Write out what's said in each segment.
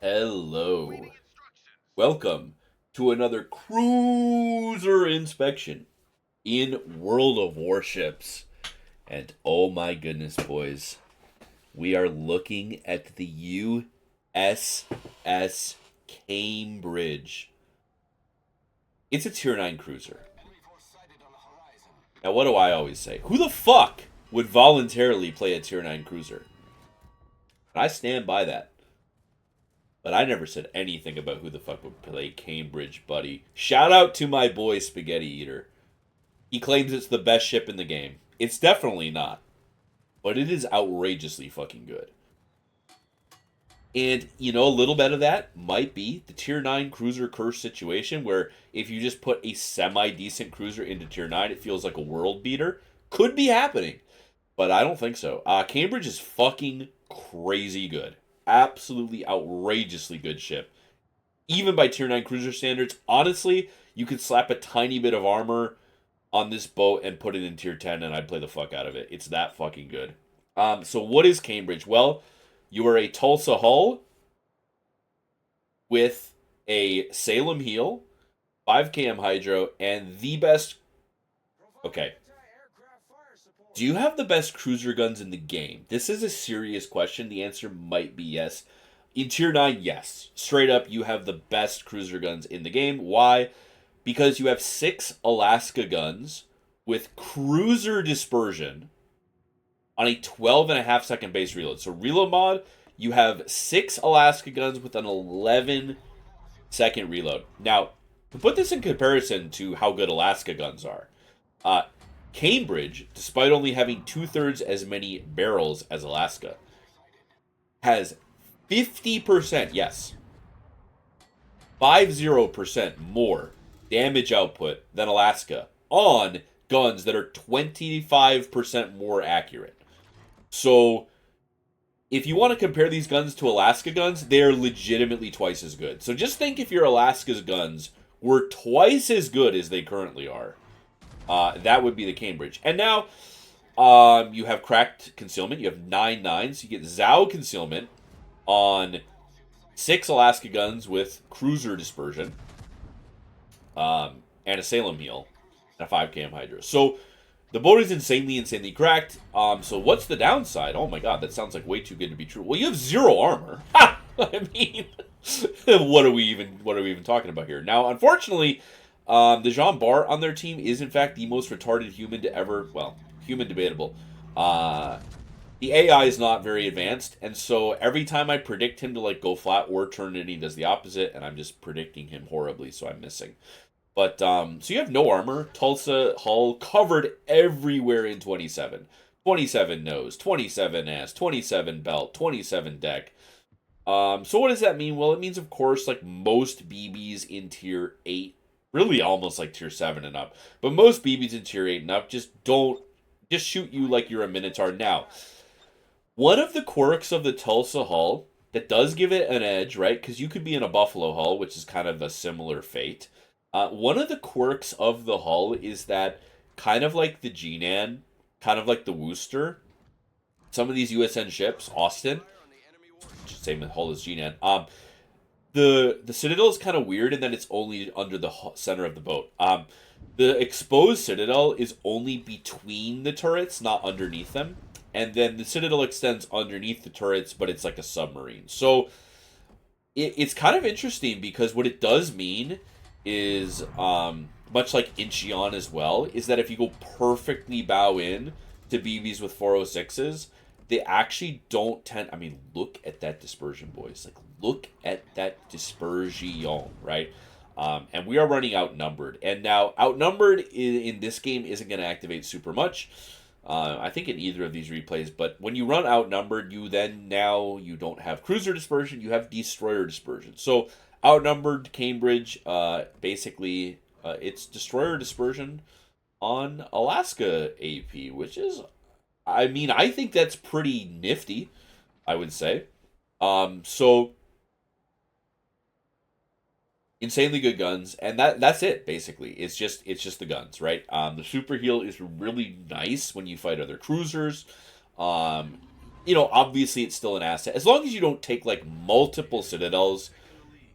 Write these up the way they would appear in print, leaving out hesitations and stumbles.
Hello. Welcome to another cruiser inspection in World of Warships. And oh my goodness, boys, we are looking at the USS Cambridge. It's a Tier 9 cruiser. Now, what do I always say? Who the fuck would voluntarily play a Tier 9 cruiser? I stand by that. But I never said anything about who the fuck would play Cambridge, buddy. Shout out to my boy Spaghetti Eater. He claims it's the best ship in the game. It's definitely not. But it is outrageously fucking good. And, a little bit of that might be the Tier 9 cruiser curse situation where if you just put a semi-decent cruiser into Tier 9, it feels like a world beater. Could be happening. But I don't think so. Cambridge is fucking crazy good. Absolutely outrageously good ship. Even by Tier 9 cruiser standards, honestly, you could slap a tiny bit of armor on this boat and put it in Tier 10, and I'd play the fuck out of it. It's that fucking good. So what is Cambridge? Well, you are a Tulsa hull with a Salem heel, 5 km hydro, and the best... Okay. Do you have the best cruiser guns in the game? This is a serious question. The answer might be yes. In Tier 9, yes. Straight up, you have the best cruiser guns in the game. Why? Because you have 6 Alaska guns with cruiser dispersion on a 12.5 second base reload. So reload mod, you have 6 Alaska guns with an 11-second reload. Now, to put this in comparison to how good Alaska guns are, Cambridge, despite only having 2/3 as many barrels as Alaska, has 50%, yes, 50% more damage output than Alaska on guns that are 25% more accurate. So, if you want to compare these guns to Alaska guns, they're legitimately twice as good. So just think if your Alaska's guns were twice as good as they currently are. That would be the Cambridge. And now you have cracked concealment. You have 9/9, so you get Zhao concealment on 6 Alaska guns with cruiser dispersion, and a Salem heel, and a 5 km hydro. So the boat is insanely cracked. So what's the downside? Oh my god, that sounds like way too good to be true. Well, you have 0 armor. Ha! I mean, what are we even talking about here? Now, unfortunately, the Jean Bar on their team is in fact the most retarded human to ever. Well, human debatable. The AI is not very advanced, and so every time I predict him to go flat or turn in, he does the opposite, and I'm just predicting him horribly, so I'm missing. But so you have no armor. Tulsa hull covered everywhere in 27. 27 nose, 27 ass, 27 belt, 27 deck. So what does that mean? Well, it means of course most BBs in tier 8, really almost like tier 7 and up. But most BBs in tier 8 and up just shoot you like you're a Minotaur. Now, one of the quirks of the Tulsa hull that does give it an edge, right? Because you could be in a Buffalo hull, which is kind of a similar fate. One of the quirks of the hull is that, kind of like the Jinan, kind of like the Worcester, some of these USN ships, Austin, same hull as Jinan. The Citadel is kind of weird in that it's only under the center of the boat. The exposed Citadel is only between the turrets, not underneath them. And then the Citadel extends underneath the turrets, but it's like a submarine. So it's kind of interesting because what it does mean is, much like Incheon as well, is that if you go perfectly bow in to BBs with 406s, they actually don't tend... I mean, look at that dispersion, boys. Look at that dispersion, right? And we are running Outnumbered. And now, Outnumbered in this game isn't going to activate super much. I think in either of these replays. But when you run Outnumbered, you don't have Cruiser Dispersion, you have Destroyer Dispersion. So, Outnumbered Cambridge, basically, it's Destroyer Dispersion on Alaska AP, which is... I mean, I think that's pretty nifty, I would say. So insanely good guns, and that's it basically. It's just the guns, right? The super heal is really nice when you fight other cruisers. you know, obviously it's still an asset. As long as you don't take, like, multiple citadels,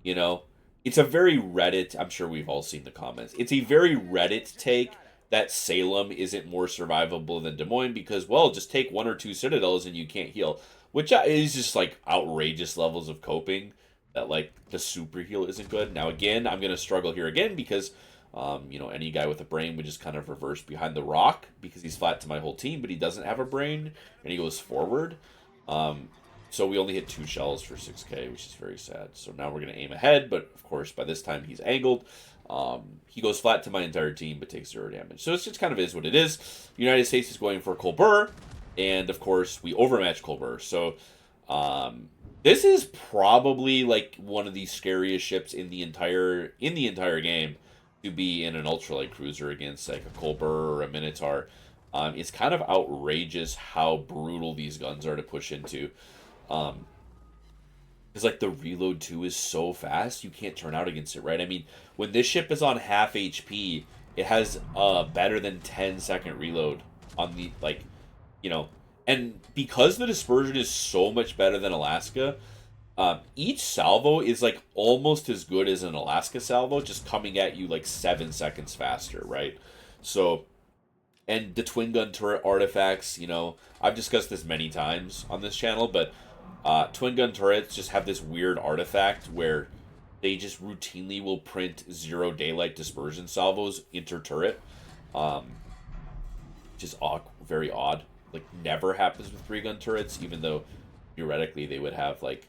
you know, it's a very Reddit, I'm sure we've all seen the comments. It's a very Reddit take that Salem isn't more survivable than Des Moines because, well, just take 1 or 2 citadels and you can't heal. Which is just, like, outrageous levels of coping that, like, the super heal isn't good. Now, again, I'm going to struggle here again because, you know, any guy with a brain would just kind of reverse behind the rock because he's flat to my whole team, but he doesn't have a brain and he goes forward. So we only hit 2 shells for 6k, which is very sad. So now we're going to aim ahead, but of course, by this time he's angled. He goes flat to my entire team, but takes 0 damage. So it's just kind of is what it is. The United States is going for Colbert, and of course, we overmatch Colbert. So this is probably like one of the scariest ships in the entire game to be in an ultralight cruiser against like a Colbert or a Minotaur. It's kind of outrageous how brutal these guns are to push into. Because, like, the reload, too, is so fast, you can't turn out against it, right? I mean, when this ship is on half HP, it has a better than 10-second reload on the, like, you know. And because the dispersion is so much better than Alaska, each salvo is, like, almost as good as an Alaska salvo, just coming at you, like, 7 seconds faster, right? So, and the twin gun turret artifacts, you know, I've discussed this many times on this channel, but twin gun turrets just have this weird artifact where they just routinely will print 0 daylight dispersion salvos inter turret, which is very odd. Like, never happens with 3 gun turrets, even though theoretically they would have like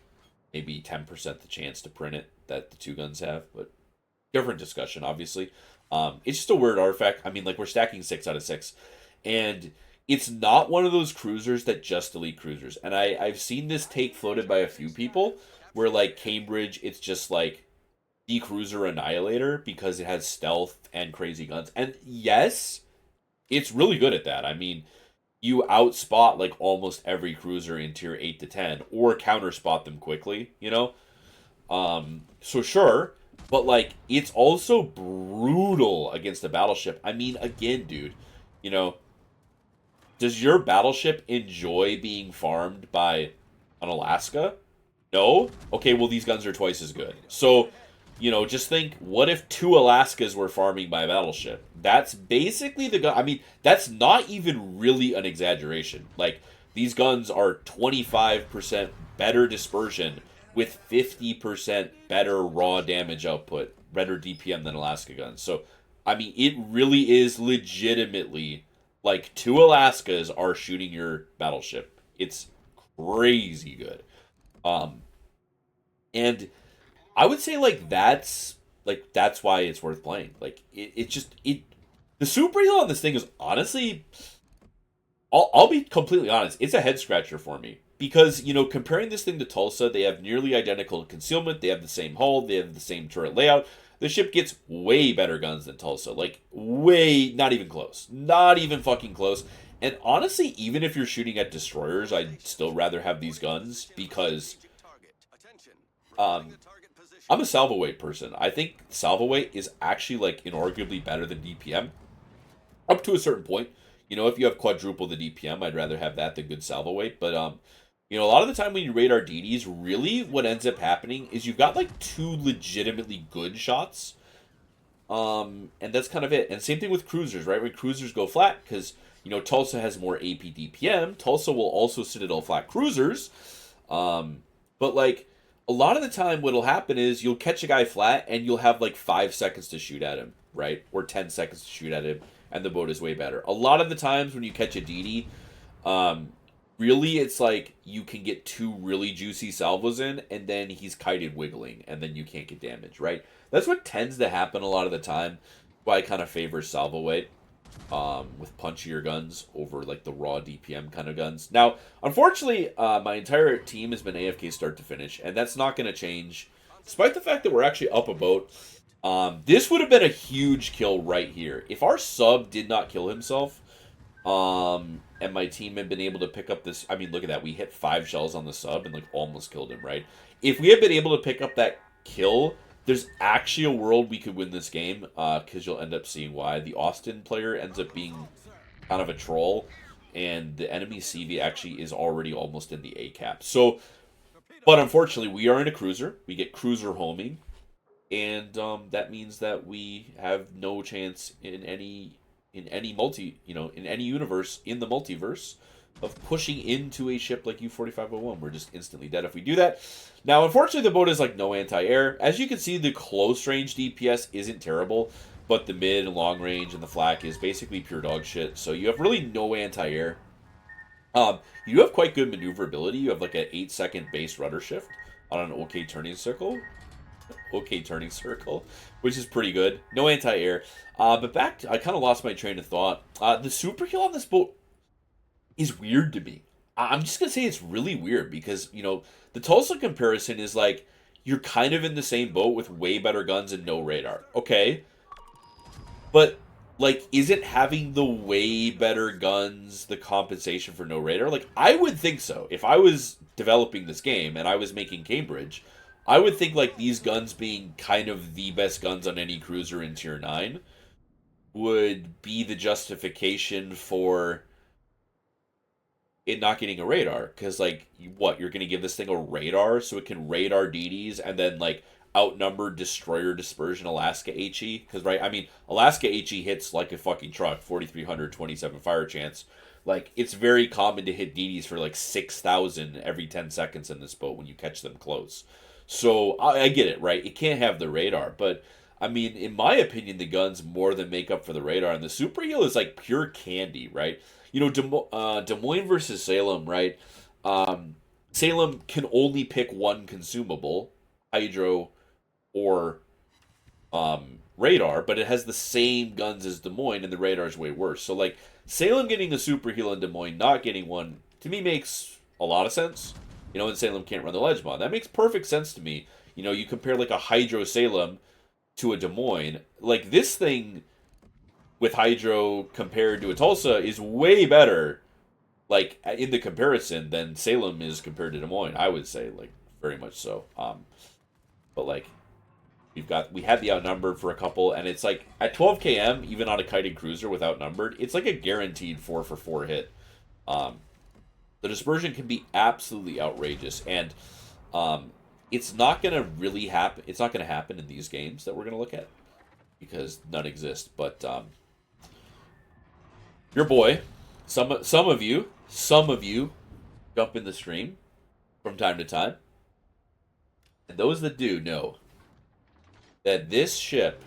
maybe 10% the chance to print it that the 2 guns have, but different discussion, obviously. It's just a weird artifact. I mean, like, we're stacking 6 out of 6, and it's not one of those cruisers that just elite cruisers. And I've seen this take floated by a few people where, like, Cambridge, it's just like the cruiser annihilator because it has stealth and crazy guns. And yes, it's really good at that. I mean, you outspot like almost every cruiser in tier 8 to 10 or counter spot them quickly, you know? So sure, but like it's also brutal against a battleship. I mean, again, dude, you know, does your battleship enjoy being farmed by an Alaska? No? Okay, well, these guns are twice as good. So, you know, just think, what if 2 Alaskas were farming by a battleship? That's basically the gun. I mean, that's not even really an exaggeration. Like, these guns are 25% better dispersion with 50% better raw damage output, better DPM than Alaska guns. So, I mean, it really is legitimately like 2 Alaskas are shooting your battleship. It's crazy good. And I would say that's why it's worth playing. Like the super heal on this thing is honestly, I'll be completely honest, it's a head scratcher for me because, you know, comparing this thing to Tulsa, they have nearly identical concealment, they have the same hull, they have the same turret layout. The ship gets way better guns than Tulsa. Like, way, not even close. Not even fucking close. And honestly, even if you're shooting at destroyers, I'd still rather have these guns because I'm a salvo weight person. I think salvo weight is actually, like, inarguably better than DPM. Up to a certain point. You know, if you have quadruple the DPM, I'd rather have that than good salvo weight. But, you know, a lot of the time when you raid RDDs, really what ends up happening is you've got, like, 2 legitimately good shots. And that's kind of it. And same thing with cruisers, right? When cruisers go flat, because, you know, Tulsa has more AP DPM. Tulsa will also citadel flat cruisers. But, like, a lot of the time what'll happen is you'll catch a guy flat and you'll have, like, 5 seconds to shoot at him, right? Or 10 seconds to shoot at him, and the boat is way better. A lot of the times when you catch a DD, really, it's like you can get 2 really juicy salvos in, and then he's kited wiggling, and then you can't get damage, right? That's what tends to happen a lot of the time. Why I kind of favor salvo weight with punchier guns over like the raw DPM kind of guns. Now, unfortunately, my entire team has been AFK start to finish, and that's not going to change, despite the fact that we're actually up a boat. This would have been a huge kill right here. If our sub did not kill himself, and my team had been able to pick up this, I mean, look at that. We hit 5 shells on the sub and like almost killed him, right? If we had been able to pick up that kill, there's actually a world we could win this game, because you'll end up seeing why. The Austin player ends up being kind of a troll, and the enemy CV actually is already almost in the A cap. So, but unfortunately, we are in a cruiser. We get cruiser homing, and that means that we have no chance in any in any universe in the multiverse of pushing into a ship like U-4501. We're just instantly dead if we do that. Now, unfortunately, the boat is like no anti-air. As you can see, the close range DPS isn't terrible, but the mid and long range and the flak is basically pure dog shit. So you have really no anti-air. You have quite good maneuverability. You have like an 8-second base rudder shift on an OK turning circle. OK turning circle, which is pretty good. No anti-air. But back to, I kind of lost my train of thought. The super heal on this boat is weird to me. I'm just gonna say it's really weird because the Tulsa comparison is like you're kind of in the same boat with way better guns and no radar. Okay, but like, isn't having the way better guns the compensation for no radar? Like, I would think so. If I was developing this game and I was making Cambridge, I would think like these guns being kind of the best guns on any cruiser in Tier 9 would be the justification for it not getting a radar. Because, like, what? You're going to give this thing a radar so it can radar DDs and then, like, outnumbered destroyer dispersion Alaska HE? Because, right, I mean, Alaska HE hits like a fucking truck, 4,300, 27 fire chance. Like, it's very common to hit DDs for like 6,000 every 10 seconds in this boat when you catch them close. So, I get it, right? It can't have the radar, but. I mean, in my opinion, the guns more than make up for the radar, and the super heal is like pure candy, right? Des Moines versus Salem, right? Salem can only pick one consumable, hydro or radar, but it has the same guns as Des Moines, and the radar is way worse. So, like, Salem getting a super heal and Des Moines not getting one, to me, makes a lot of sense. And Salem can't run the ledge mod. That makes perfect sense to me. You compare, like, a hydro Salem to a Des Moines. Like, this thing with hydro compared to a Tulsa is way better, like, in the comparison than Salem is compared to Des Moines. I would say, like, very much so. But like, we had the outnumbered for a couple, and it's like at 12 km, even on a kited cruiser with outnumbered, it's like a guaranteed 4 for 4 hit. Um, the dispersion can be absolutely outrageous, and it's not gonna really happen. It's not gonna happen in these games that we're gonna look at because none exist. But your boy, some of you jump in the stream from time to time, and those that do know that this ship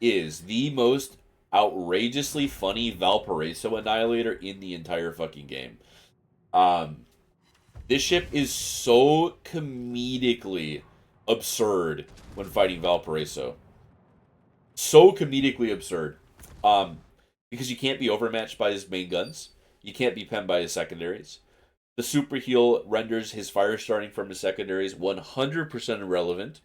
is the most outrageously funny Valparaiso Annihilator in the entire fucking game. Um, this ship is so comedically absurd when fighting Valparaiso. So comedically absurd. Um, because you can't be overmatched by his main guns. You can't be penned by his secondaries. The super heal renders his fire starting from his secondaries 100% irrelevant.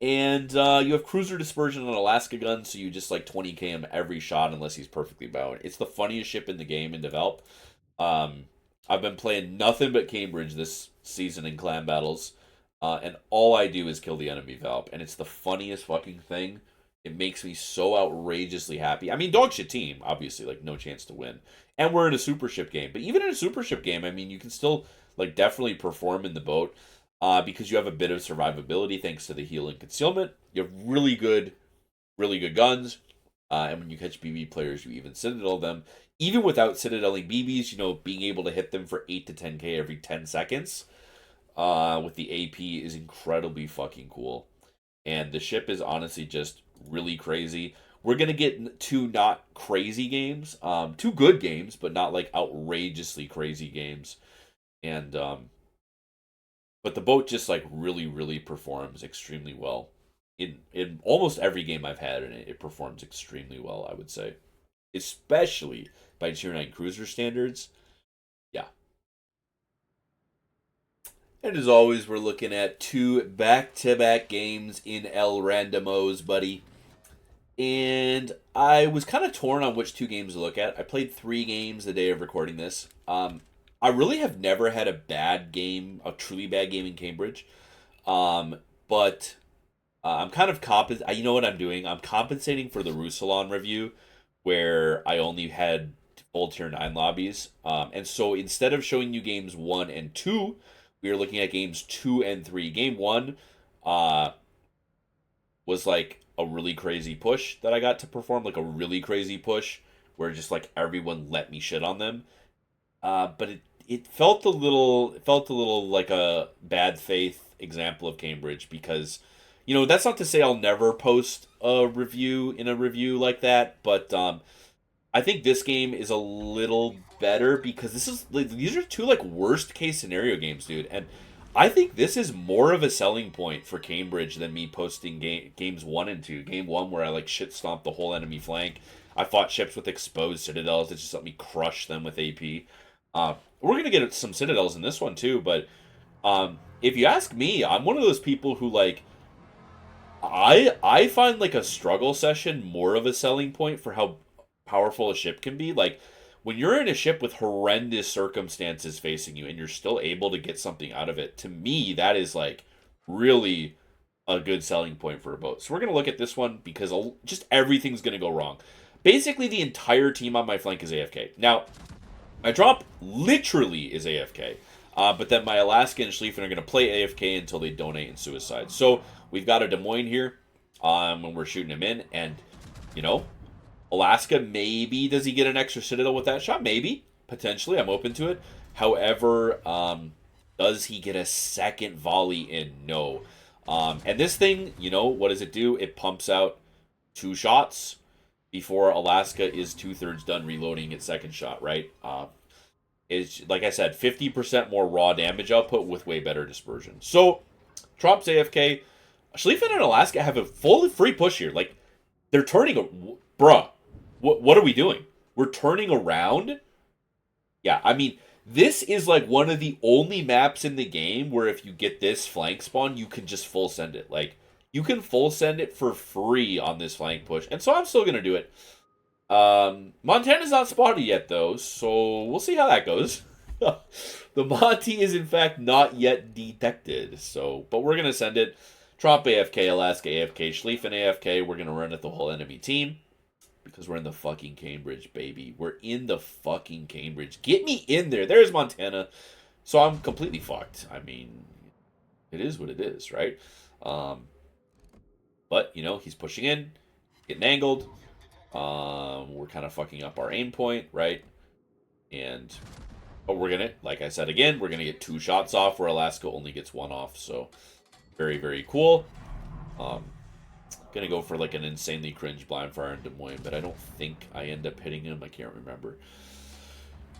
And you have cruiser dispersion on Alaska gun, so you just like 20 km every shot unless he's perfectly bound. It's the funniest ship in the game in develop. Um, I've been playing nothing but Cambridge this season in clan battles, and all I do is kill the enemy Valp, and it's the funniest fucking thing. It makes me so outrageously happy. I mean, dog shit team, obviously, like no chance to win, and we're in a super ship game. But even in a super ship game, I mean, you can still like definitely perform in the boat. Because you have a bit of survivability thanks to the heal and concealment. You have really good guns. And when you catch BB players, you even citadel them. Even without citadeling BBs, being able to hit them for 8 to 10k every 10 seconds with the AP is incredibly fucking cool. And the ship is honestly just really crazy. We're going to get two not crazy games. Two good games, but not like outrageously crazy games. And but the boat just like really performs extremely well. In almost every game I've had in it, it performs extremely well, I would say. Especially by Tier 9 cruiser standards. Yeah. And as always, we're looking at two back-to-back games in El Randomos, buddy. And I was kind of torn on which two games to look at. I played 3 games the day of recording this. I really have never had a bad game, a truly bad game in Cambridge. But I'm kind of You know what I'm doing? I'm compensating for the Roussalon review, where I only had full tier 9 lobbies. And so instead of showing you games 1 and 2, we are looking at games 2 and 3. Game 1 was like a really crazy push that I got to perform, like a really crazy push where just like everyone let me shit on them. But it felt a little like a bad faith example of Cambridge because, you know, that's not to say I'll never post a review in a review like that, but I think this game is a little better because this is like, these are two like worst case scenario games, dude, and I think this is more of a selling point for Cambridge than me posting games 1 and 2. Game 1 where I like shit stomped the whole enemy flank. I fought ships with exposed citadels that just let me crush them with AP. We're gonna get some citadels in this one too, but if you ask me, I'm one of those people who like I find like a struggle session more of a selling point for how powerful a ship can be. Like when you're in a ship with horrendous circumstances facing you and you're still able to get something out of it, to me that is like really a good selling point for a boat. So we're gonna look at this one because just everything's gonna go wrong. Basically, the entire team on my flank is AFK. Now, my drop literally is AFK. But then my Alaska and Schlieffen are going to play AFK until they donate in suicide. So we've got a Des Moines here when we're shooting him in. And, you know, Alaska, maybe does he get an extra citadel with that shot? Maybe. Potentially. I'm open to it. However, does he get a second volley in? No. And this thing, you know, what does it do? It pumps out 2 shots before Alaska is 2/3 done reloading its second shot, right? Is, like I said, 50% more raw damage output with way better dispersion. So, Trump's AFK. Schlieffen and Alaska have a full free push here. Like, they're turning... Bruh, what are we doing? We're turning around? Yeah, I mean, this is like one of the only maps in the game where if you get this flank spawn, you can just full send it. Like, you can full send it for free on this flank push. And so I'm still going to do it. Montana's not spotted yet, though, so we'll see how that goes. The Monty is, in fact, not yet detected, so, but we're going to send it. Trop AFK, Alaska AFK, Schlieffen AFK. We're going to run at the whole enemy team because we're in the fucking Cambridge, baby. We're in the fucking Cambridge. Get me in there. There's Montana. So I'm completely fucked. I mean, it is what it is, right? But, you know, he's pushing in, getting angled. We're kind of fucking up our aim point, right? And but we're gonna, like I said again, we're gonna get 2 shots off where Alaska only gets 1 off. So very, very cool. Gonna go for like an insanely cringe blind fire in Des Moines, but I don't think I end up hitting him. I can't remember.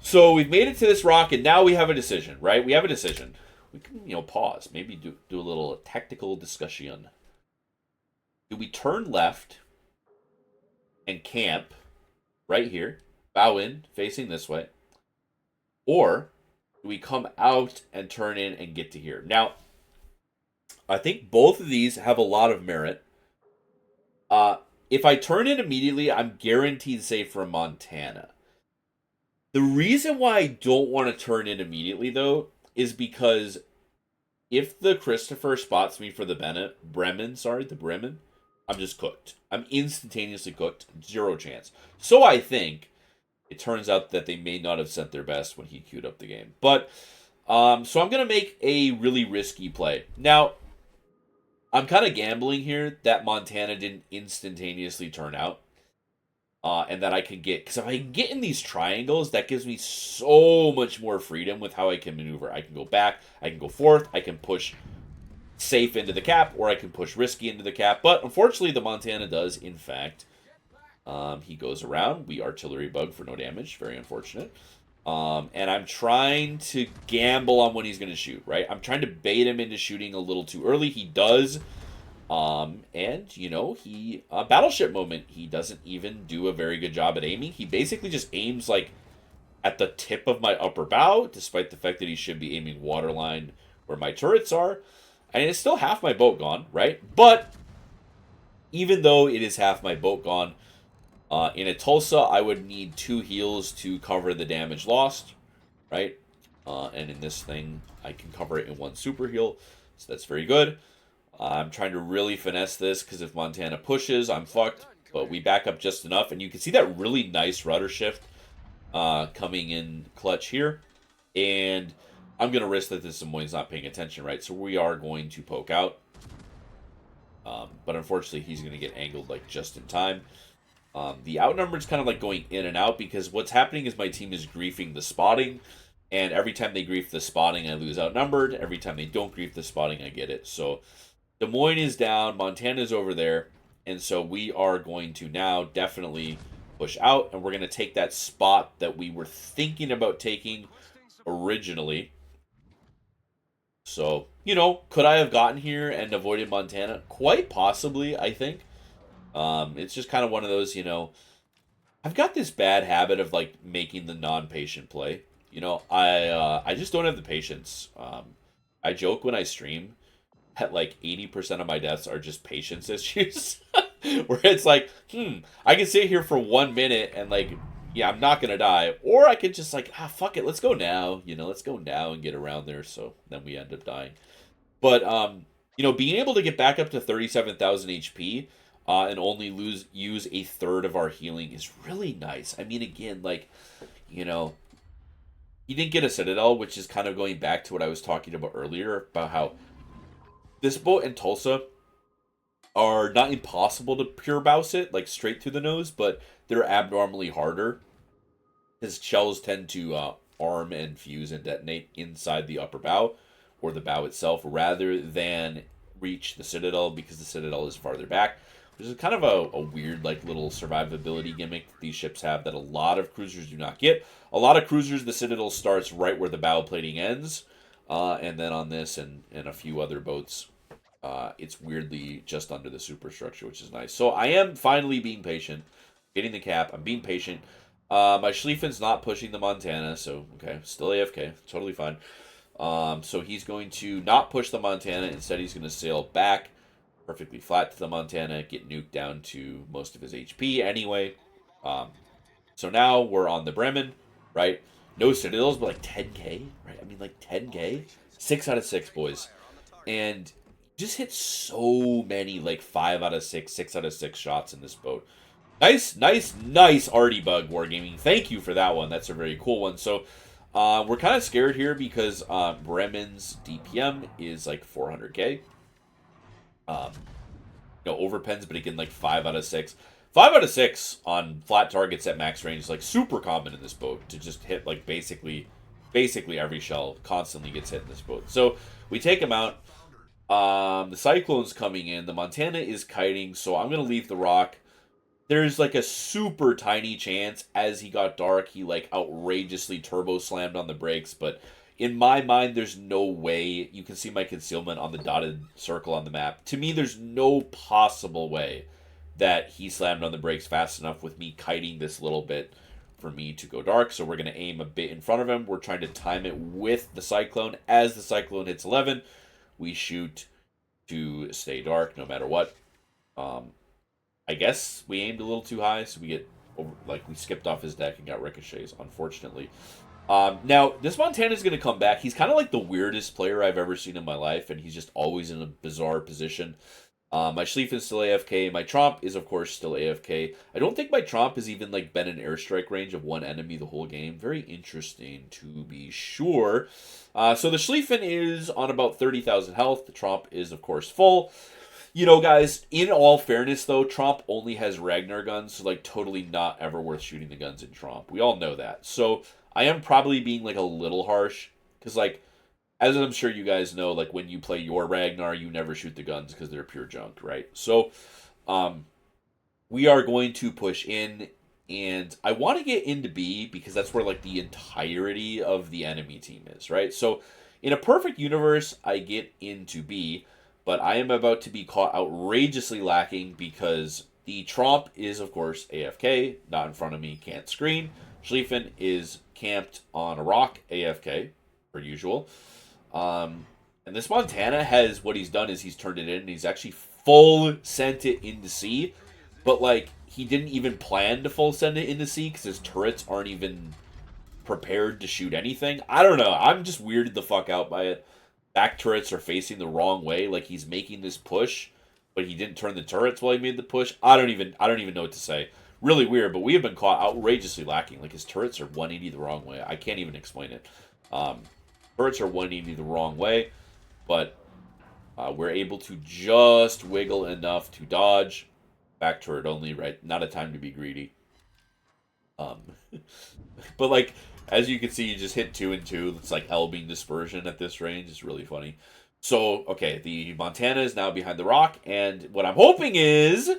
So we've made it to this rock, and now we have a decision, right? We have a decision. We can, you know, pause, maybe do a little tactical discussion. Do we turn left and camp right here, bow in, facing this way? Or do we come out and turn in and get to here? Now, I think both of these have a lot of merit. If I turn in immediately, I'm guaranteed safe from Montana. The reason why I don't want to turn in immediately, though, is because if the Christopher spots me for the Bremen, I'm just cooked. I'm instantaneously cooked. 0 chance. So I think it turns out that they may not have sent their best when he queued up the game. But, so I'm going to make a really risky play. Now, I'm kind of gambling here that Montana didn't instantaneously turn out. And that I can get... Because if I can get in these triangles, that gives me so much more freedom with how I can maneuver. I can go back. I can go forth. I can push safe into the cap, or I can push risky into the cap. But unfortunately, the Montana does, in fact. He goes around. We artillery bug for no damage. Very unfortunate. And I'm trying to gamble on when he's going to shoot, right? I'm trying to bait him into shooting a little too early. He does. And, you know, battleship moment, he doesn't even do a very good job at aiming. He basically just aims, like, at the tip of my upper bow, despite the fact that he should be aiming waterline where my turrets are. And it's still half my boat gone, right? But even though it is half my boat gone, in a Tulsa, I would need 2 heals to cover the damage lost, right? And in this thing, I can cover it in 1 super heal, so that's very good. I'm trying to really finesse this, because if Montana pushes, I'm fucked. But we back up just enough, and you can see that really nice rudder shift coming in clutch here. And I'm going to risk that this Samoyed's not paying attention, right? So we are going to poke out. But unfortunately, he's going to get angled like just in time. The outnumbered's kind of like going in and out because what's happening is my team is griefing the spotting. And every time they grief the spotting, I lose outnumbered. Every time they don't grief the spotting, I get it. So Des Moines is down. Montana's over there. And so we are going to now definitely push out. And we're going to take that spot that we were thinking about taking originally. So, could I have gotten here and avoided Montana? Quite possibly, I think. It's just kind of one of those, I've got this bad habit of like making the non-patient play. I just don't have the patience. I joke when I stream that like 80% of my deaths are just patience issues. Where it's like, I can sit here for 1 minute and like, yeah, I'm not gonna die. Or I could just like, fuck it, let's go now. Let's go now and get around there. So then we end up dying. But being able to get back up to 37,000 HP and only use a third of our healing is really nice. I mean, again, like, he didn't get a Citadel, which is kind of going back to what I was talking about earlier about how this boat and Tulsa are not impossible to pure bouse it, like straight through the nose, but they're abnormally harder. His shells tend to arm and fuse and detonate inside the upper bow or the bow itself rather than reach the Citadel because the Citadel is farther back, which is kind of a weird like little survivability gimmick that these ships have that a lot of cruisers do not get. A lot of cruisers, the Citadel starts right where the bow plating ends, and then on this and a few other boats, it's weirdly just under the superstructure, which is nice. So I am finally being patient, getting the cap. I'm being patient. My Schlieffen's not pushing the Montana, so okay, still AFK, totally fine. So he's going to not push the Montana. Instead, he's going to sail back perfectly flat to the Montana, get nuked down to most of his HP anyway. So now we're on the Bremen, right? No Citadels, but like 10k, right? I mean, like 10k, 6 out of 6, boys, and just hit so many like 5 out of 6, 6 out of 6 shots in this boat. Nice Artie Bug Wargaming. Thank you for that one. That's a very cool one. So we're kind of scared here because Bremen's DPM is like 400k. Overpens, but again, like 5 out of 6. 5 out of 6 on flat targets at max range is like super common in this boat to just hit like basically every shell constantly gets hit in this boat. So we take him out. The Cyclone's coming in. The Montana is kiting, so I'm going to leave the rock. There's like a super tiny chance as he got dark, he like outrageously turbo slammed on the brakes, but in my mind, there's no way. You can see my concealment on the dotted circle on the map. To me, there's no possible way that he slammed on the brakes fast enough with me kiting this little bit for me to go dark. So we're going to aim a bit in front of him. We're trying to time it with the Cyclone. As the Cyclone hits 11, we shoot to stay dark no matter what. I guess we aimed a little too high, so we get we skipped off his deck and got ricochets, unfortunately. Now, this Montana is going to come back. He's kind of like the weirdest player I've ever seen in my life, and he's just always in a bizarre position. My Schlief is still AFK. My Tromp is, of course, still AFK. I don't think my Tromp has even been in airstrike range of one enemy the whole game. Very interesting, to be sure. So the Schlieffen is on about 30,000 health. The Tromp is, of course, full. Guys, in all fairness, though, Tromp only has Ragnar guns, so, totally not ever worth shooting the guns in Tromp. We all know that. So, I am probably being, a little harsh, because, as I'm sure you guys know, when you play your Ragnar, you never shoot the guns because they're pure junk, right? So, we are going to push in, and I want to get into B, because that's where, the entirety of the enemy team is, right? So, in a perfect universe, I get into B, but I am about to be caught outrageously lacking because the Tromp is, of course, AFK, not in front of me, can't screen. Schlieffen is camped on a rock, AFK, per usual. And this Montana has, what he's done is he's turned it in, and he's actually full sent it into sea. But, he didn't even plan to full send it into sea because his turrets aren't even prepared to shoot anything. I don't know. I'm just weirded the fuck out by it. Back turrets are facing the wrong way. He's making this push, but he didn't turn the turrets while he made the push. I don't even know what to say. really weird, but we have been caught outrageously lacking. Like, his turrets are 180 the wrong way. I can't even explain it. Um, turrets are 180 the wrong way, but we're able to just wiggle enough to dodge. Back turret only, right? Not a time to be greedy. Um, but like, as you can see, you just hit 2 and 2. It's like Elbing dispersion at this range. It's really funny. So, okay, the Montana is now behind the rock, and what I'm hoping is,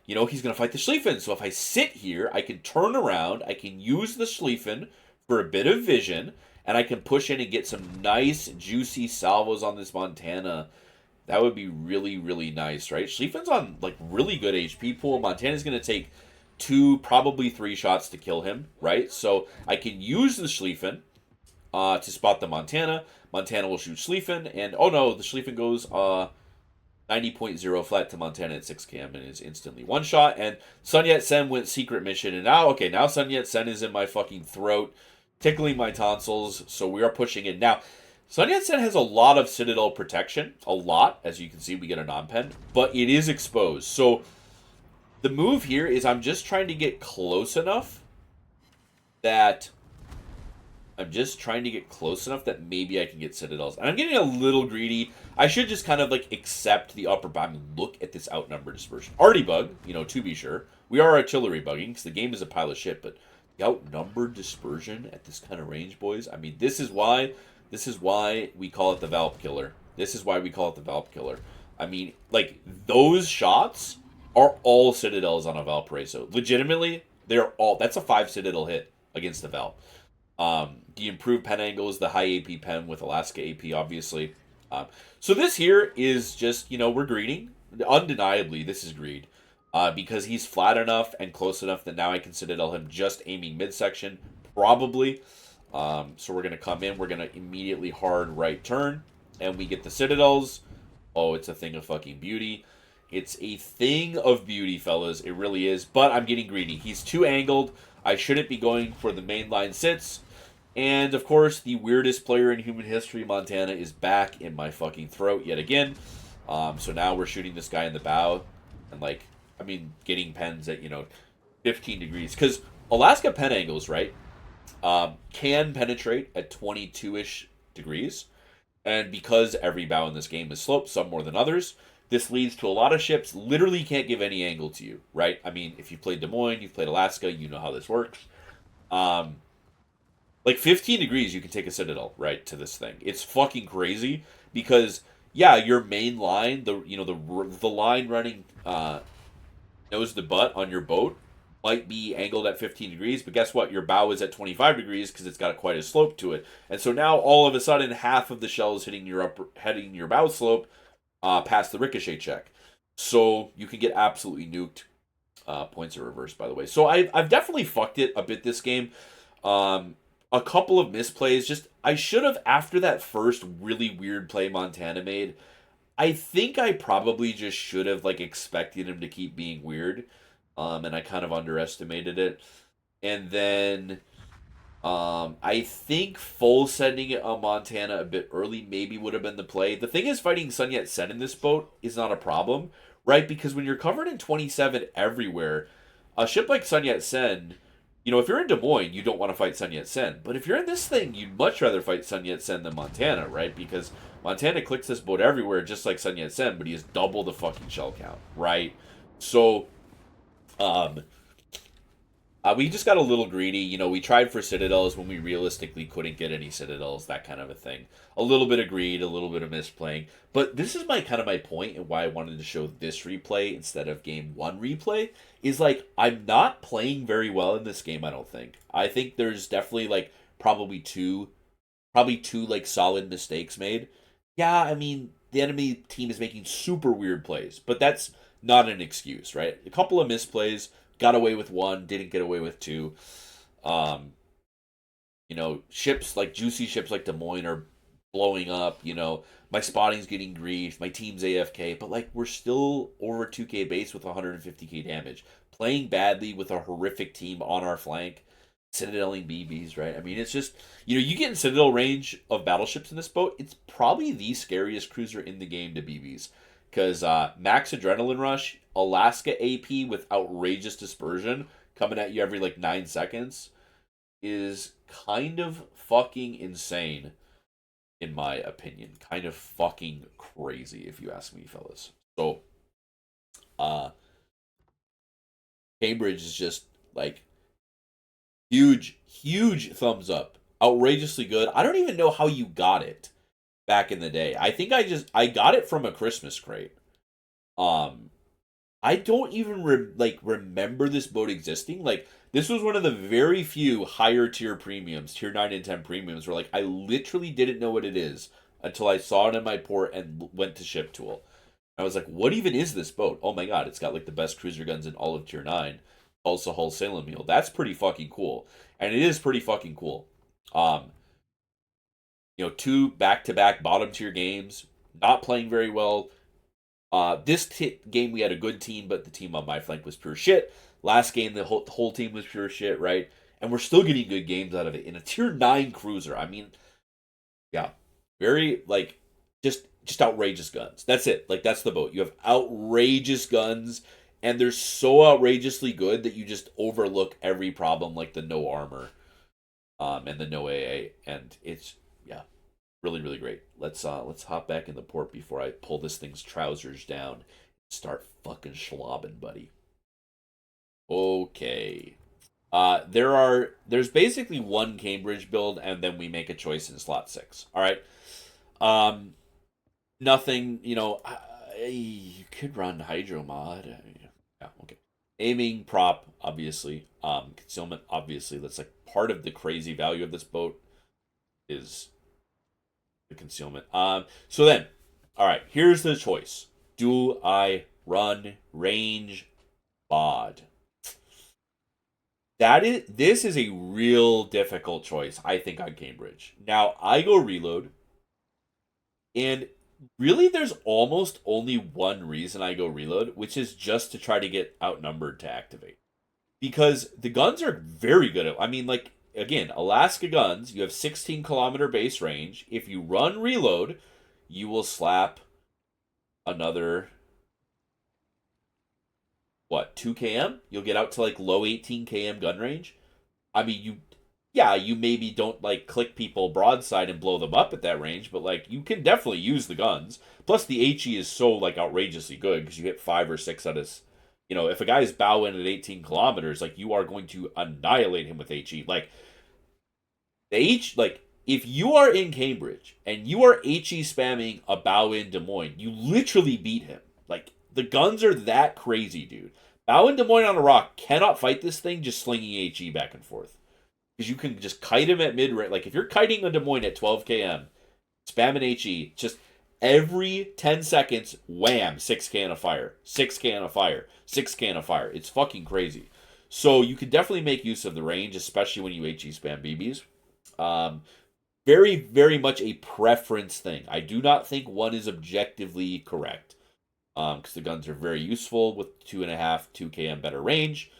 he's going to fight the Schlieffen. So if I sit here, I can turn around, I can use the Schlieffen for a bit of vision, and I can push in and get some nice, juicy salvos on this Montana. That would be really, really nice, right? Schlieffen's on, like, really good HP pool. Montana's going to take 2, probably 3 shots to kill him, right? So I can use the Schlieffen to spot the Montana. Montana will shoot Schlieffen, and oh no, the Schlieffen goes 90.0 flat to Montana at 6 cam and is instantly one shot. And Sun Yat-sen went secret mission, and now Sun Yat-sen is in my fucking throat, tickling my tonsils, so we are pushing in. Now, Sun Yat-sen has a lot of Citadel protection, a lot. As you can see, we get a non-pen, but it is exposed. So the move here is I'm just trying to get close enough that maybe I can get Citadels. And I'm getting a little greedy. I should just kind of like accept the upper bound. I mean, look at this outnumbered dispersion. Arty bug, to be sure. We are artillery bugging because the game is a pile of shit, but the outnumbered dispersion at this kind of range, boys. I mean, this is why we call it the Valp killer. I mean, like, those shots are all Citadels on a Valparaiso. Legitimately, that's a 5 Citadel hit against the Valp. The improved pen angles, the high AP pen with Alaska AP, obviously. So this here is just, we're greeding. Undeniably, this is greed. Because he's flat enough and close enough that now I can Citadel him just aiming midsection, probably. So we're going to come in. We're going to immediately hard right turn. And we get the Citadels. Oh, it's a thing of fucking beauty. It's a thing of beauty, fellas. It really is. But I'm getting greedy. He's too angled. I shouldn't be going for the mainline sits. And, of course, the weirdest player in human history, Montana, is back in my fucking throat yet again. So now we're shooting this guy in the bow. And, getting pens at, 15 degrees. Because Alaska pen angles, right, can penetrate at 22-ish degrees. And because every bow in this game is sloped, some more than others, this leads to a lot of ships literally can't give any angle to you, right? I mean, if you've played Des Moines, you've played Alaska, you know how this works. 15 degrees, you can take a Citadel, right, to this thing. It's fucking crazy because, yeah, your main line, the line running nose to butt on your boat might be angled at 15 degrees, but guess what? Your bow is at 25 degrees because it's got quite a slope to it. And so now all of a sudden, half of the shell is hitting your bow slope past the ricochet check. So you can get absolutely nuked. Points are reversed, by the way. So I've definitely fucked it a bit this game. A couple of misplays. I should have, after that first really weird play Montana made, I think I probably just should have expected him to keep being weird. And I kind of underestimated it. And then I think full sending it on Montana a bit early maybe would have been the play. The thing is, fighting Sun Yat-sen in this boat is not a problem, right? Because when you're covered in 27 everywhere, a ship like Sun Yat-sen, if you're in Des Moines, you don't want to fight Sun Yat-sen. But if you're in this thing, you'd much rather fight Sun Yat-sen than Montana, right? Because Montana clicks this boat everywhere just like Sun Yat-sen, but he has double the fucking shell count, right? So, we just got a little greedy. We tried for Citadels when we realistically couldn't get any Citadels, that kind of a thing. A little bit of greed, a little bit of misplaying. But this is my point and why I wanted to show this replay instead of game 1 replay. Is I'm not playing very well in this game, I don't think. I think there's definitely probably two solid mistakes made. Yeah, I mean, the enemy team is making super weird plays, but that's not an excuse, right? A couple of misplays. Got away with 1, didn't get away with 2. Ships juicy ships like Des Moines are blowing up. My spotting's getting griefed. My team's AFK, but we're still over 2k base with 150k damage. Playing badly with a horrific team on our flank, Citadeling BBs, right? I mean, it's just, you get in Citadel range of battleships in this boat, it's probably the scariest cruiser in the game to BBs. Because Max Adrenaline Rush, Alaska AP with outrageous dispersion coming at you every like 9 seconds is kind of fucking insane, in my opinion. Kind of fucking crazy, if you ask me, fellas. So, uh, Cambridge is just like huge, huge thumbs up. Outrageously good. I don't even know how you got it back in the day. I think I got it from a Christmas crate. Um, I don't even remember this boat existing. Like this was one of the very few higher tier premiums, tier 9 and 10 premiums, where like I literally didn't know what it is until I saw it in my port and went to Ship Tool. I was like, what even is this boat? Oh my god, it's got like the best cruiser guns in all of tier 9. Also hull sailing meal. That's pretty fucking cool. And it is pretty fucking cool. Um, 2 back-to-back bottom tier games, not playing very well. This game we had a good team, but the team on my flank was pure shit. Last game the whole team was pure shit, right? And we're still getting good games out of it in a tier 9 cruiser. I mean, yeah, very like just outrageous guns. That's it. Like that's the boat. You have outrageous guns, and they're so outrageously good that you just overlook every problem, like the no armor, and the no AA, and it's yeah, really really great. Let's hop back in the port before I pull this thing's trousers down and start fucking schlobbing, buddy. Okay. There's basically one Cambridge build, and then we make a choice in slot 6. All right. Um, Nothing. You could run Hydro mod. Yeah. Okay. Aiming prop, obviously. Concealment, obviously. That's like part of the crazy value of this boat is the concealment. So then, all right, here's the choice. Do I run range bod? This is a real difficult choice, I think, on Cambridge. Now, I go reload, and really there's almost only one reason I go reload, which is just to try to get outnumbered to activate. Because the guns are very good at, I mean, like, again, Alaska guns, you have 16-kilometer base range. If you run reload, you will slap another, what, 2 km? You'll get out to like low 18 km gun range. I mean, you maybe don't like click people broadside and blow them up at that range, but like you can definitely use the guns. Plus, the HE is so like outrageously good because you hit 5 or 6 out of, if a guy is bow in at 18 kilometers, like you are going to annihilate him with HE. Like the like if you are in Cambridge and you are HE spamming a bow in Des Moines, you literally beat him. Like the guns are that crazy, dude. Bow in Des Moines on a rock cannot fight this thing just slinging HE back and forth. Because you can just kite him at mid-range. Like, if you're kiting a Des Moines at 12 km, spamming HE, just every 10 seconds, wham, 6 can of fire, 6 can of fire, 6 can of fire. It's fucking crazy. So you can definitely make use of the range, especially when you HE spam BBs. Very, very much a preference thing. I do not think one is objectively correct. Because the guns are very useful with 2.5, 2 km better range.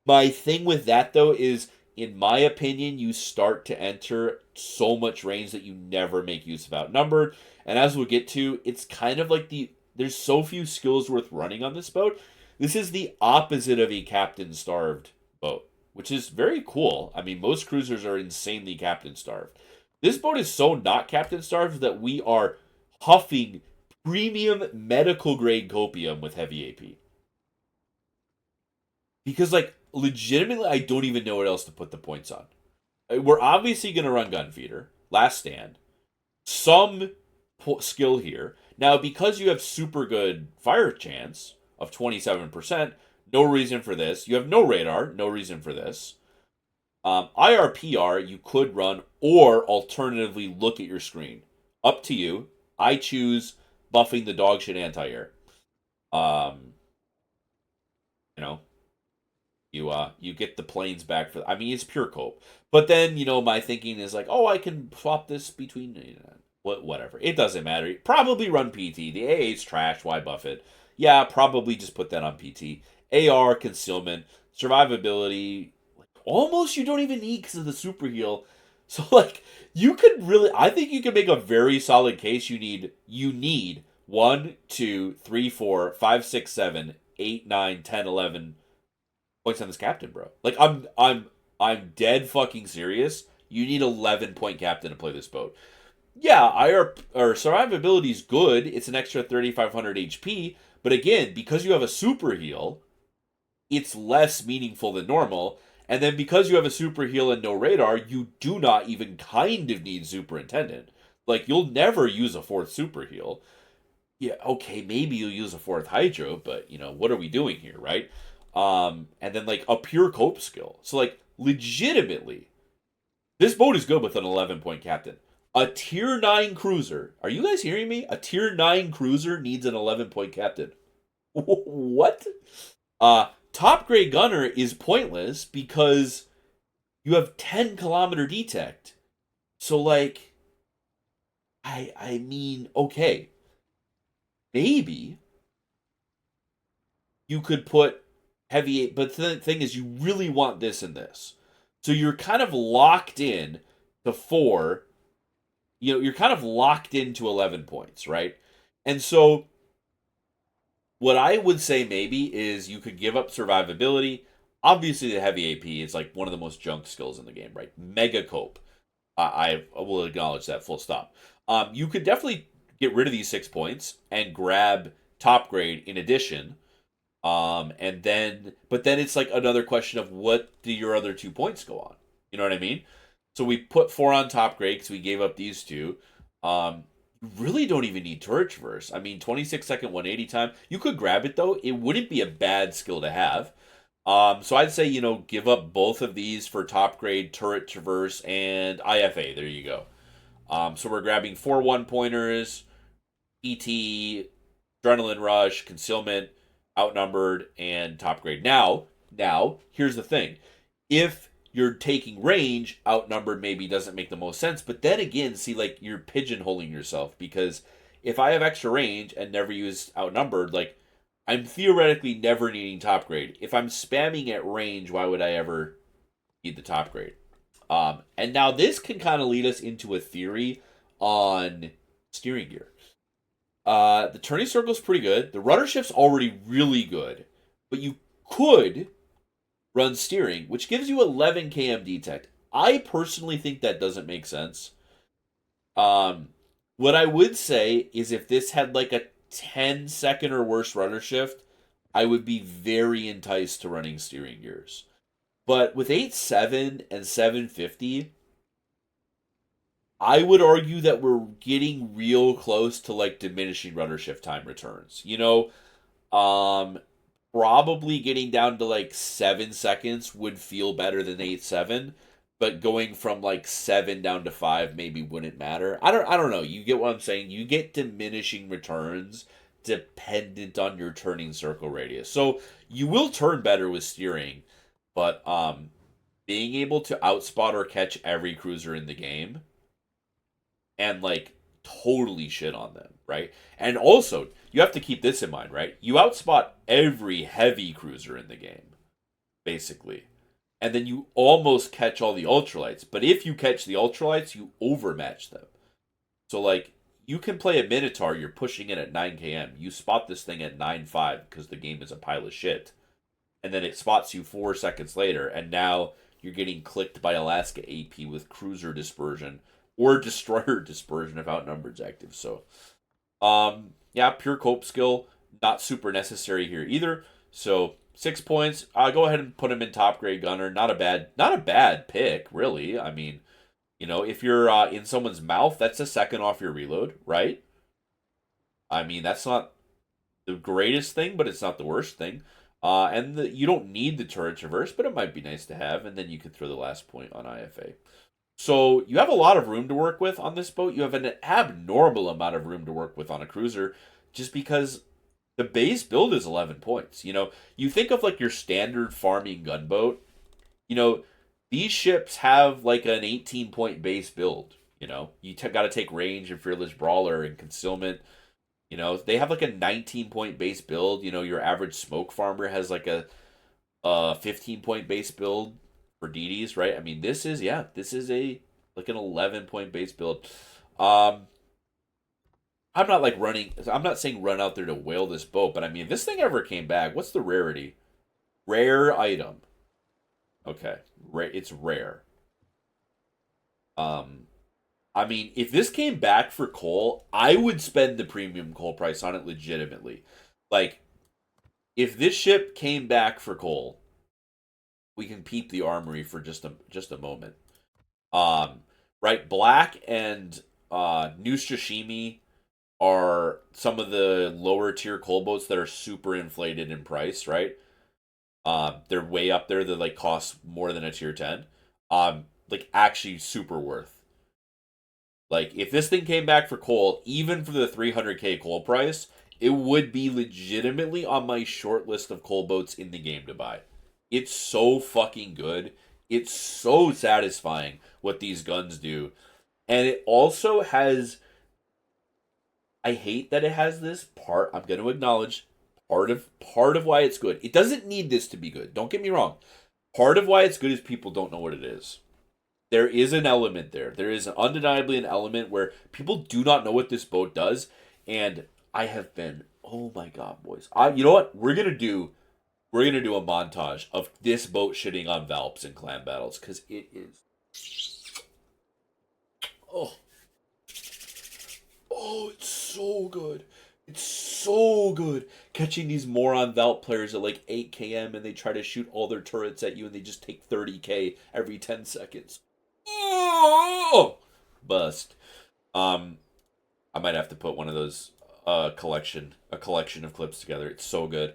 My thing with that, though, is, in my opinion, you start to enter so much range that you never make use of outnumbered. And as we'll get to, it's kind of like there's so few skills worth running on this boat. This is the opposite of a captain-starved boat, which is very cool. I mean, most cruisers are insanely captain-starved. This boat is so not captain-starved that we are huffing premium medical-grade copium with heavy AP. Because, like, legitimately, I don't even know what else to put the points on. We're obviously going to run Gunfeeder, Last Stand, some skill here. Now, because you have super good fire chance of 27%, no reason for this. You have no radar, no reason for this. IRPR, you could run, or alternatively look at your screen. Up to you. I choose buffing the dogshit anti-air. You know, you get the planes back for. I mean, it's pure cope. But then my thinking is like, oh, I can swap this between whatever. It doesn't matter. Probably run PT. The AA is trash. Why buff it? Yeah, probably just put that on PT. AR concealment, survivability. Like, almost you don't even need because of the super heal. So like you could really, I think you could make a very solid case. You need 1, 2, 3, 4, 5, 6, 7, 8, 9, 10, 11. points on this captain, bro. Like I'm dead fucking serious. You need 11-point captain to play this boat. Yeah, IR or survivability is good. It's an extra 3,500 HP, but again, because you have a super heal, it's less meaningful than normal. And then because you have a super heal and no radar, you do not even kind of need superintendent. Like you'll never use a fourth super heal. Yeah, okay, maybe you'll use a fourth hydro, but what are we doing here, right? And then like a pure cope skill. So like legitimately, this boat is good with an 11-point captain. A tier 9 cruiser. Are you guys hearing me? A tier 9 cruiser needs an 11-point captain. What? Top grade gunner is pointless because you have 10-kilometer detect. So like I mean, okay. Maybe you could put heavy, but the thing is you really want this and this. So you're kind of locked in to 4. You're kind of locked into 11 points, right? And so what I would say maybe is you could give up survivability. Obviously, the heavy AP is like one of the most junk skills in the game, right? Mega cope. I will acknowledge that full stop. You could definitely get rid of these 6 points and grab top grade in addition. But then it's like another question of what do your other 2 points go on? You know what I mean? So we put 4 on top grade because we gave up these two. You really don't even need turret traverse. I mean, 26-second 180 time. You could grab it though. It wouldn't be a bad skill to have. So I'd say give up both of these for top grade turret traverse and IFA. There you go. So we're grabbing 4 1-pointers, ET, adrenaline rush, concealment, outnumbered, and top grade. Now, here's the thing: if you're taking range, outnumbered maybe doesn't make the most sense. But then again, see, like you're pigeonholing yourself because if I have extra range and never use outnumbered, like I'm theoretically never needing top grade. If I'm spamming at range, why would I ever need the top grade? And now this can kind of lead us into a theory on steering gear. The turning circle is pretty good. The rudder shift's already really good, but you could run steering, which gives you 11 km detect. I personally think that doesn't make sense. Um, what I would say is if this had like a 10-second or worse rudder shift, I would be very enticed to running steering gears. But with 8.7 and 750, I would argue that we're getting real close to like diminishing rudder shift time returns. Um, probably getting down to like 7 seconds would feel better than 8.7, but going from like 7 down to 5 maybe wouldn't matter. I don't know. You get what I'm saying? You get diminishing returns dependent on your turning circle radius. So you will turn better with steering, but being able to outspot or catch every cruiser in the game and like totally shit on them, right? And also, you have to keep this in mind, right? You outspot every heavy cruiser in the game, basically. And then you almost catch all the ultralights. But if you catch the ultralights, you overmatch them. So, like, you can play a Minotaur, you're pushing in at 9 km. You spot this thing at 9.5 because the game is a pile of shit. And then it spots you 4 seconds later, and now you're getting clicked by Alaska AP with cruiser dispersion or destroyer dispersion if outnumbered's active. So, yeah, pure cope skill, not super necessary here either. So 6 points. Go ahead and put him in top grade gunner. Not a bad pick, really. I mean, if you're in someone's mouth, that's a second off your reload, right? I mean, that's not the greatest thing, but it's not the worst thing. And you don't need the turret traverse, but it might be nice to have. And then you could throw the last point on IFA. So you have a lot of room to work with on this boat. You have an abnormal amount of room to work with on a cruiser just because the base build is 11 points. You think of like your standard farming gunboat, you know, these ships have like an 18-point base build. Got to take range and fearless brawler and concealment. They have like a 19-point base build. Your average smoke farmer has like a 15-point base build for DDs, right? I mean, this is a like an 11-point base build. I'm not saying run out there to whale this boat, but I mean, if this thing ever came back, what's the rarity? Rare item. Okay. It's rare. Um, I mean, if this came back for coal, I would spend the premium coal price on it legitimately. Like, if this ship came back for coal, we can peep the armory for just a moment. Um, right, Black and New Shishimi are some of the lower tier coal boats that are super inflated in price, right? They're way up there. They like cost more than a tier 10. Like actually super worth. Like if this thing came back for coal, even for the 300k coal price, it would be legitimately on my short list of coal boats in the game to buy. It's so fucking good. It's so satisfying what these guns do. And it also has, I hate that it has this part. I'm going to acknowledge part of why it's good. It doesn't need this to be good. Don't get me wrong. Part of why it's good is people don't know what it is. There is an element there. There is undeniably an element where people do not know what this boat does, and I have been, oh my god, boys. You know what? We're gonna do a montage of this boat shitting on Valps in clan battles because it is, oh, oh, it's so good. It's so good. Catching these moron Valp players at like 8 km and they try to shoot all their turrets at you and they just take 30k every 10 seconds. Oh, bust. Um, I might have to put one of those a collection of clips together. It's so good.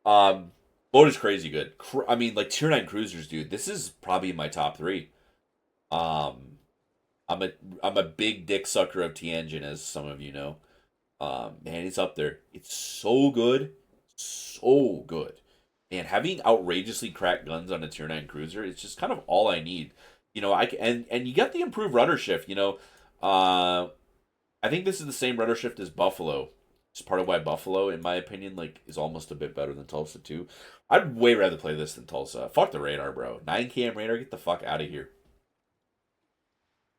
Um, boat is crazy good. I mean, like tier 9 cruisers, dude. This is probably in my top three. Um, I'm a I'm a big dick sucker of Tianjin, as some of you know. Man, it's up there. It's so good, so good. And having outrageously cracked guns on a tier 9 cruiser, it's just kind of all I need. And you get the improved rudder shift. I think this is the same rudder shift as Buffalo. It's part of why Buffalo, in my opinion, like is almost a bit better than Tulsa too. I'd way rather play this than Tulsa. Fuck the radar, bro. 9 km radar, get the fuck out of here.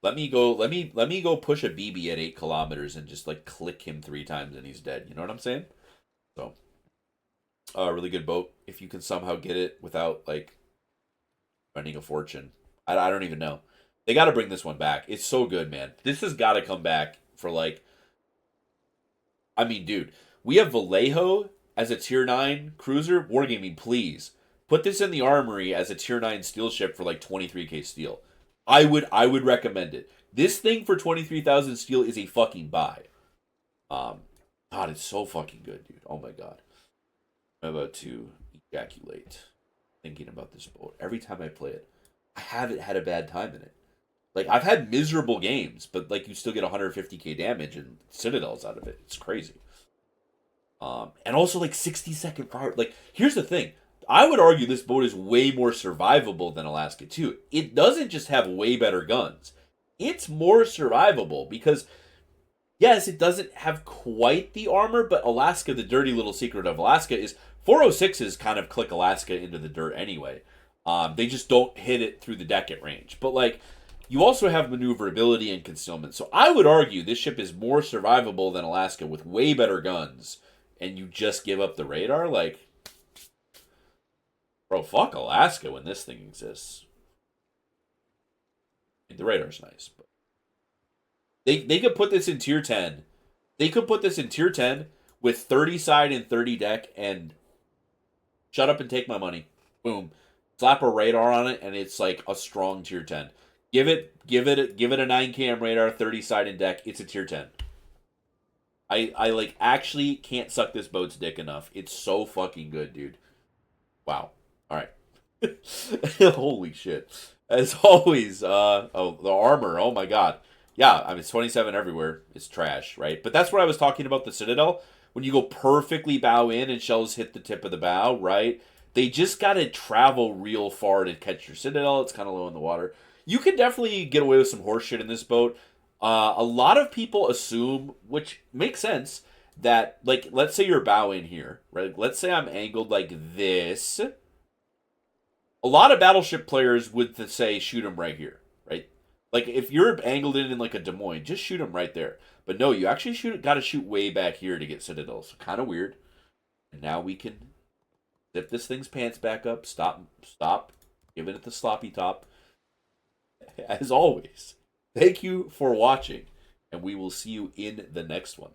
Let me go push a BB at 8 kilometers and just like click him 3 times and he's dead. You know what I'm saying? So, really good boat. If you can somehow get it without like spending a fortune, I don't even know. They got to bring this one back. It's so good, man. This has got to come back for like. I mean, dude, we have Vallejo as a tier 9 cruiser. Wargaming, please put this in the armory as a tier 9 steel ship for like 23k steel. I would recommend it. This thing for 23,000 steel is a fucking buy. Um, God, it's so fucking good, dude. Oh my god. I'm about to ejaculate thinking about this boat. Every time I play it, I haven't had a bad time in it. Like I've had miserable games, but like you still get 150k damage and citadels out of it. It's crazy. And also like 60-second fire. Like here's the thing. I would argue this boat is way more survivable than Alaska 2. It doesn't just have way better guns. It's more survivable because yes, it doesn't have quite the armor, but Alaska, the dirty little secret of Alaska is 406s kind of click Alaska into the dirt anyway. They just don't hit it through the deck at range. But like you also have maneuverability and concealment. So I would argue this ship is more survivable than Alaska with way better guns. And you just give up the radar? Like, bro, fuck Alaska when this thing exists. I mean, the radar's nice, but they could put this in tier 10. They could put this in tier 10 with 30 side and 30 deck and shut up and take my money. Boom. Slap a radar on it and it's like a strong tier 10. Give it a 9 cam radar, 30 side and deck. It's a tier 10. I like actually can't suck this boat's dick enough. It's so fucking good, dude. Wow. All right. Holy shit. As always, the armor. Oh my god. Yeah, I mean it's 27 everywhere. It's trash, right? But that's what I was talking about the Citadel. When you go perfectly bow in and shells hit the tip of the bow, right? They just got to travel real far to catch your Citadel. It's kind of low in the water. You can definitely get away with some horse shit in this boat. A lot of people assume, which makes sense, that like let's say you're bow in here, right? Let's say I'm angled like this. A lot of battleship players would say shoot him right here, right? Like if you're angled in like a Des Moines, just shoot him right there. But no, you actually got to shoot way back here to get citadels. Kind of weird. And now we can Zip this thing's pants back up. Stop giving it the sloppy top. As always, thank you for watching, and we will see you in the next one.